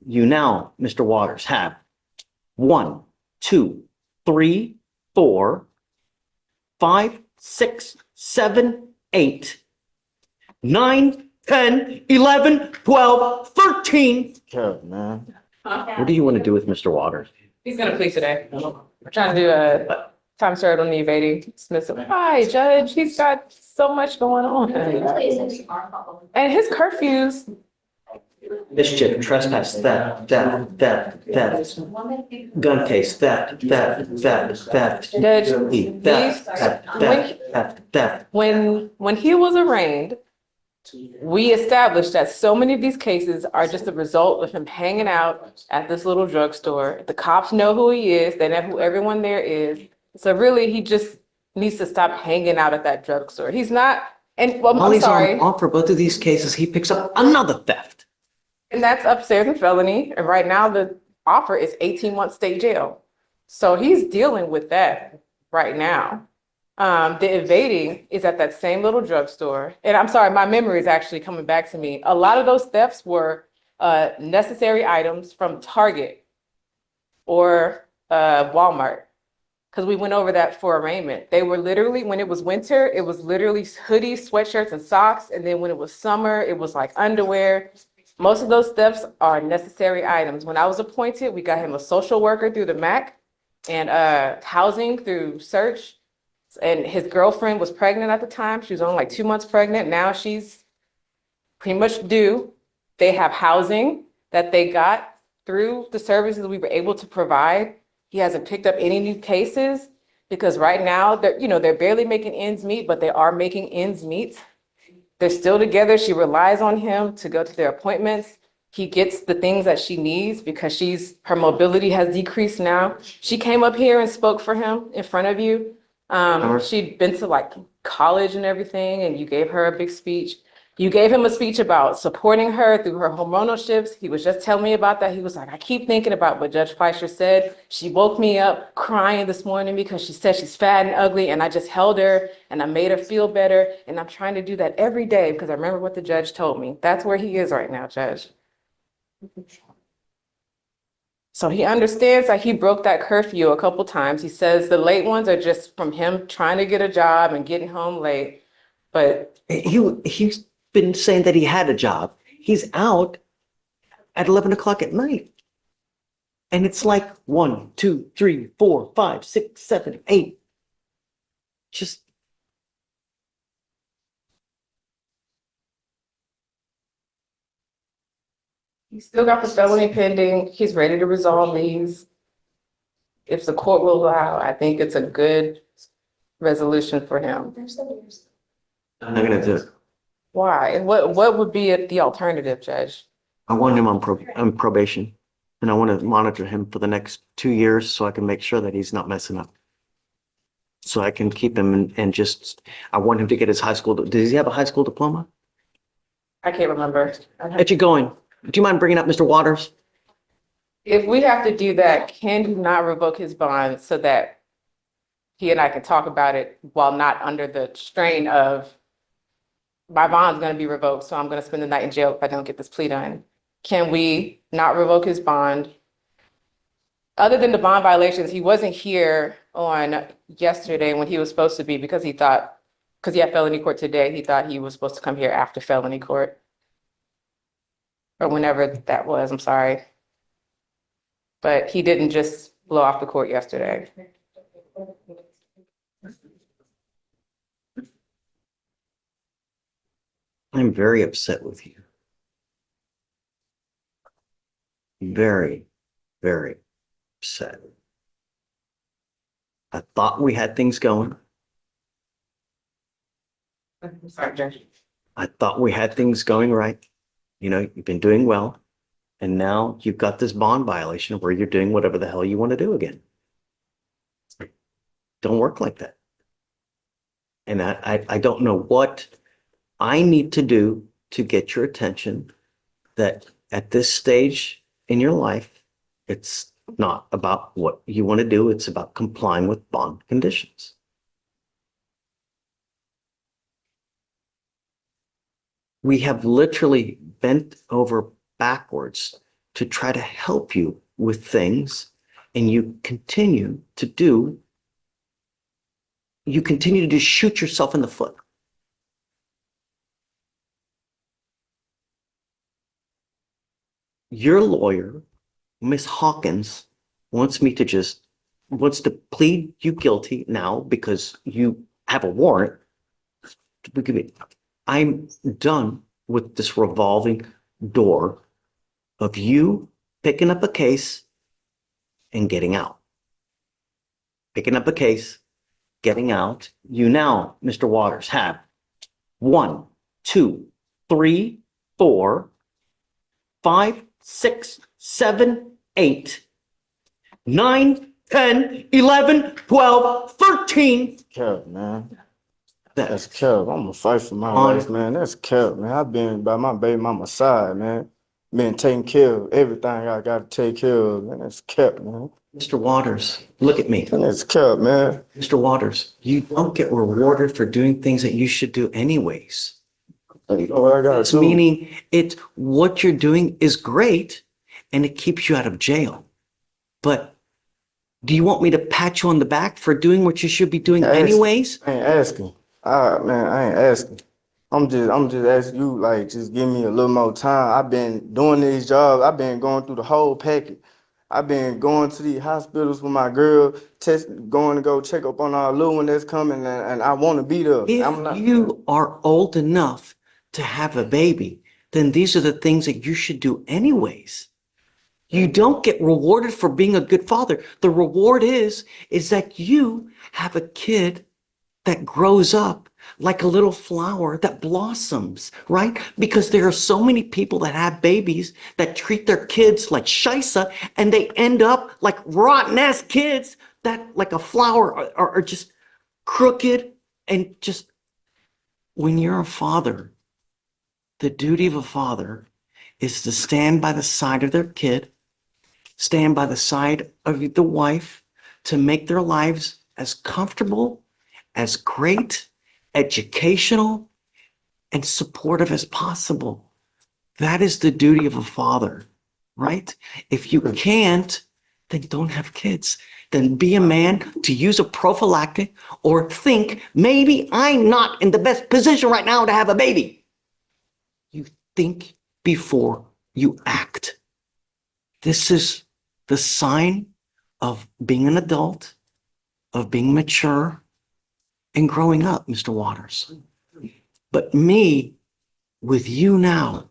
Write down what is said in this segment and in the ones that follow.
you now, Mr. Waters, have 1, 2, 3, 4, 5, 6, 7, 8, 9, 10, 11, 12, 13. Oh, man. What do you want to do with Mr. Waters? He's gonna plead today. We're trying to do a time served on the evading dismissal. Hi, Judge. He's got so much going on. And his curfews. Mischief, trespass, theft, gun case, theft. Judge, when he was arraigned, we established that so many of these cases are just a result of him hanging out at this little drugstore. The cops know who he is. They know who everyone there is. So really, he just needs to stop hanging out at that drugstore. He's not, and well, While I'm he's sorry. on for both of these cases, he picks up another theft. And that's upstairs in felony. And right now the offer is 18 months state jail. So he's dealing with that right now. The evading is at that same little drugstore. And I'm sorry, my memory is actually coming back to me. A lot of those thefts were necessary items from Target or Walmart, because we went over that for arraignment. They were literally, when it was winter, it was literally hoodies, sweatshirts, and socks. And then when it was summer, it was like underwear. Most of those thefts are necessary items. When I was appointed, we got him a social worker through the MAC and housing through Search. And his girlfriend was pregnant at the time. She was only like 2 months pregnant. Now she's pretty much due. They have housing that they got through the services we were able to provide. He hasn't picked up any new cases because right now they're barely making ends meet, but they are making ends meet. They're still together. She relies on him to go to their appointments. He gets the things that she needs because her mobility has decreased now. She came up here and spoke for him in front of you. She'd been to like college and everything, and you gave her a big speech. You gave him a speech about supporting her through her hormonal shifts. He was just telling me about that. He was like, I keep thinking about what Judge Fleischer said. She woke me up crying this morning because she said she's fat and ugly, and I just held her and I made her feel better. And I'm trying to do that every day because I remember what the judge told me. That's where he is right now, Judge. So he understands that he broke that curfew a couple times. He says the late ones are just from him trying to get a job and getting home late. But he's been saying that he had a job. He's out at 11 o'clock at night. And it's like 1, 2, 3, 4, 5, 6, 7, 8. Just. he's still got the felony pending. He's ready to resolve these. If the court will allow, I think it's a good resolution for him. I'm not going to do it. Why? And what would be the alternative, Judge? I want him on probation, and I want to monitor him for the next 2 years so I can make sure that he's not messing up. So I can keep him and just, I want him to get his high school. Does he have a high school diploma? I can't remember. Get you going. Do you mind bringing up Mr. Waters? If we have to do that, can you not revoke his bond so that he and I can talk about it while not under the strain of my bond's going to be revoked, so I'm going to spend the night in jail if I don't get this plea done? Can we not revoke his bond? Other than the bond violations, he wasn't here on yesterday when he was supposed to be because he had felony court today. He thought he was supposed to come here after felony court. Or whenever that was, I'm sorry. But he didn't just blow off the court yesterday. I'm very upset with you. Very, very upset. I thought we had things going. I'm sorry, Judge. I thought we had things going right. You know, you've been doing well. And now you've got this bond violation where you're doing whatever the hell you want to do again. Don't work like that. And I don't know what I need to do to get your attention that at this stage in your life, it's not about what you want to do. It's about complying with bond conditions. We have literally bent over backwards to try to help you with things, and you continue to shoot yourself in the foot. Your lawyer, Miss Hawkins, wants to plead you guilty now because you have a warrant. I'm done with this revolving door of you picking up a case and getting out. Picking up a case, getting out. You now, Mr. Waters, have 1, 2, 3, 4, 5, 6, 7, 8, 9, 10, 11, 12, 13. Cap, man. That's That's cap. I'm gonna fight for my rights, man. That's cap, man. I've been by my baby mama's side, man. Been taking care of everything I gotta take care of, man. That's cap, man. Mr. Waters, look at me. And that's cap, man. Mr. Waters, you don't get rewarded for doing things that you should do anyways. You know what I gotta It's do? meaning it's what you're doing is great and it keeps you out of jail. But do you want me to pat you on the back for doing what you should be doing anyways? I ain't asking. Man, I ain't asking. I'm just asking you, like, just give me a little more time. I've been doing these jobs. I've been going through the whole packet. I've been going to these hospitals with my girl, going to go check up on our little one that's coming, and I want to be there. If you are old enough to have a baby, then these are the things that you should do anyways. You don't get rewarded for being a good father. The reward is that you have a kid that grows up like a little flower that blossoms, right? Because there are so many people that have babies that treat their kids like shisa, and they end up like rotten ass kids that like a flower are just crooked. And just when you're a father, the duty of a father is to stand by the side of their kid, stand by the side of the wife to make their lives as comfortable, as great, educational, and supportive as possible. That is the duty of a father, right? If you can't, then don't have kids. Then be a man to use a prophylactic or think, maybe I'm not in the best position right now to have a baby. You think before you act. This is the sign of being an adult, of being mature, and growing up, Mr. Waters. But me, with you now,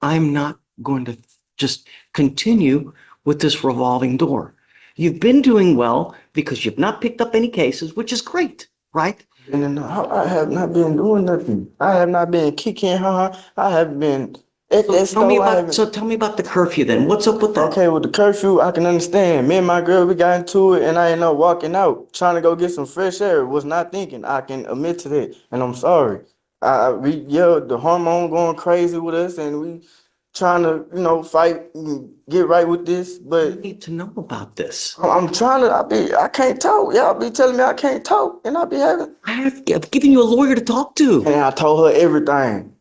I'm not going to just continue with this revolving door. You've been doing well because you've not picked up any cases, which is great, right? And I have not been doing nothing. I have not been kicking her. I have been at that store. So tell me about the curfew then. What's up with that? Okay, with the curfew, I can understand. Me and my girl, we got into it, and I ended up walking out, trying to go get some fresh air. Was not thinking. I can admit to that, and I'm sorry. We yelled, the hormone going crazy with us, and we trying to, fight and get right with this. You But need to know about this. I'm trying to. I can't talk. Y'all be telling me I can't talk, and I be having. I've given you a lawyer to talk to. And I told her everything.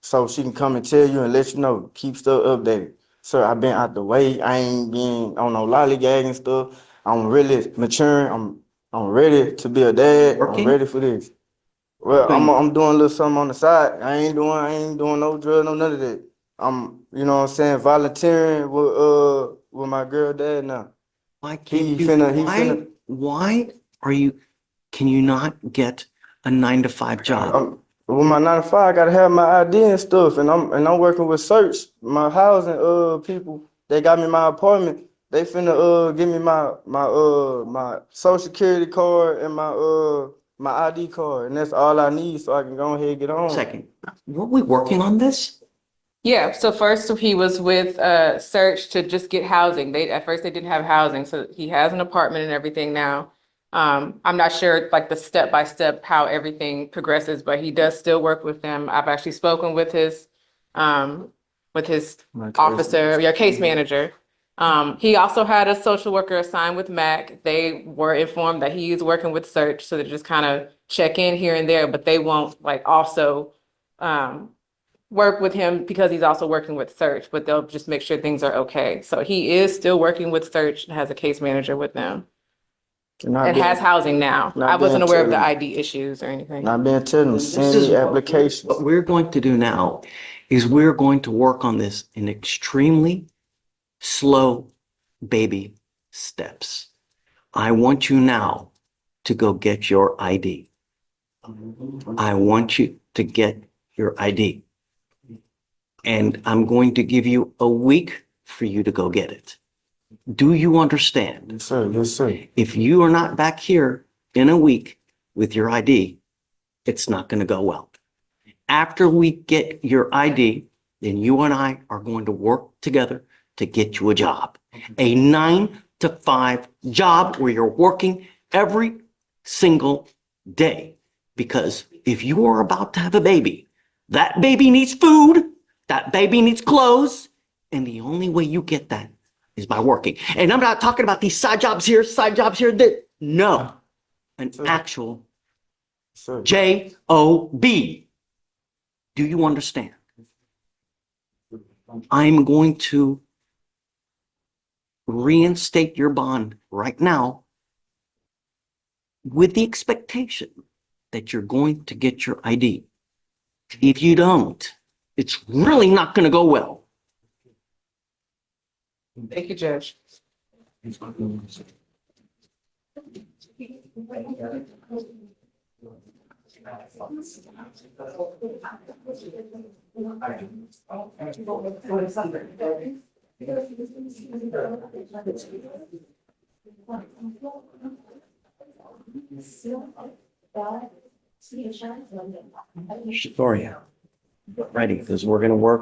So she can come and tell you and let you know. Keep stuff updated. Sir, I've been out the way. I ain't been on no lollygagging stuff. I'm really maturing. I'm ready to be a dad. Working? I'm ready for this. Well, I'm doing a little something on the side. I ain't doing no drug, no none of that. I'm, you know what I'm saying, volunteering with my girl dad now. Why can't He you? finna. Why can you not get a 9-to-5 job? With my 9 to 5, I gotta have my ID and stuff, and I'm working with Search, my housing people. They got me my apartment. They finna give me my social security card and my ID card, and that's all I need, so I can go ahead and get on. Second, were we working on this? Yeah, so first he was with Search to just get housing. At first they didn't have housing, so he has an apartment and everything now. I'm not sure like the step by step how everything progresses, but he does still work with them. I've actually spoken with his officer, your case manager. He also had a social worker assigned with Mac. They were informed that he is working with Search, so they just kind of check in here and there, but they won't like also work with him because he's also working with search, but they'll just make sure things are okay. So he is still working with search, has a case manager with them, and has housing now. not I wasn't being aware of the too- ID issues or anything. Not being telling, send This is me applications. What we're going to do now is we're going to work on this in extremely slow baby steps. I want you now to go get your ID. I want you to get your ID. And I'm going to give you a week for you to go get it. Do you understand? Yes, sir. Yes, sir. If you are not back here in a week with your ID, it's not going to go well. After we get your ID, then you and I are going to work together to get you a job. A 9 to 5 job where you're working every single day. Because if you are about to have a baby, that baby needs food, that baby needs clothes, and the only way you get that is by working. And I'm not talking about these side jobs here, that, no, an actual Sir. job. Do you understand? I'm going to reinstate your bond right now with the expectation that you're going to get your ID. If you don't, it's really not going to go well. Thank you, Judge. Victoria, ready, because we're going to work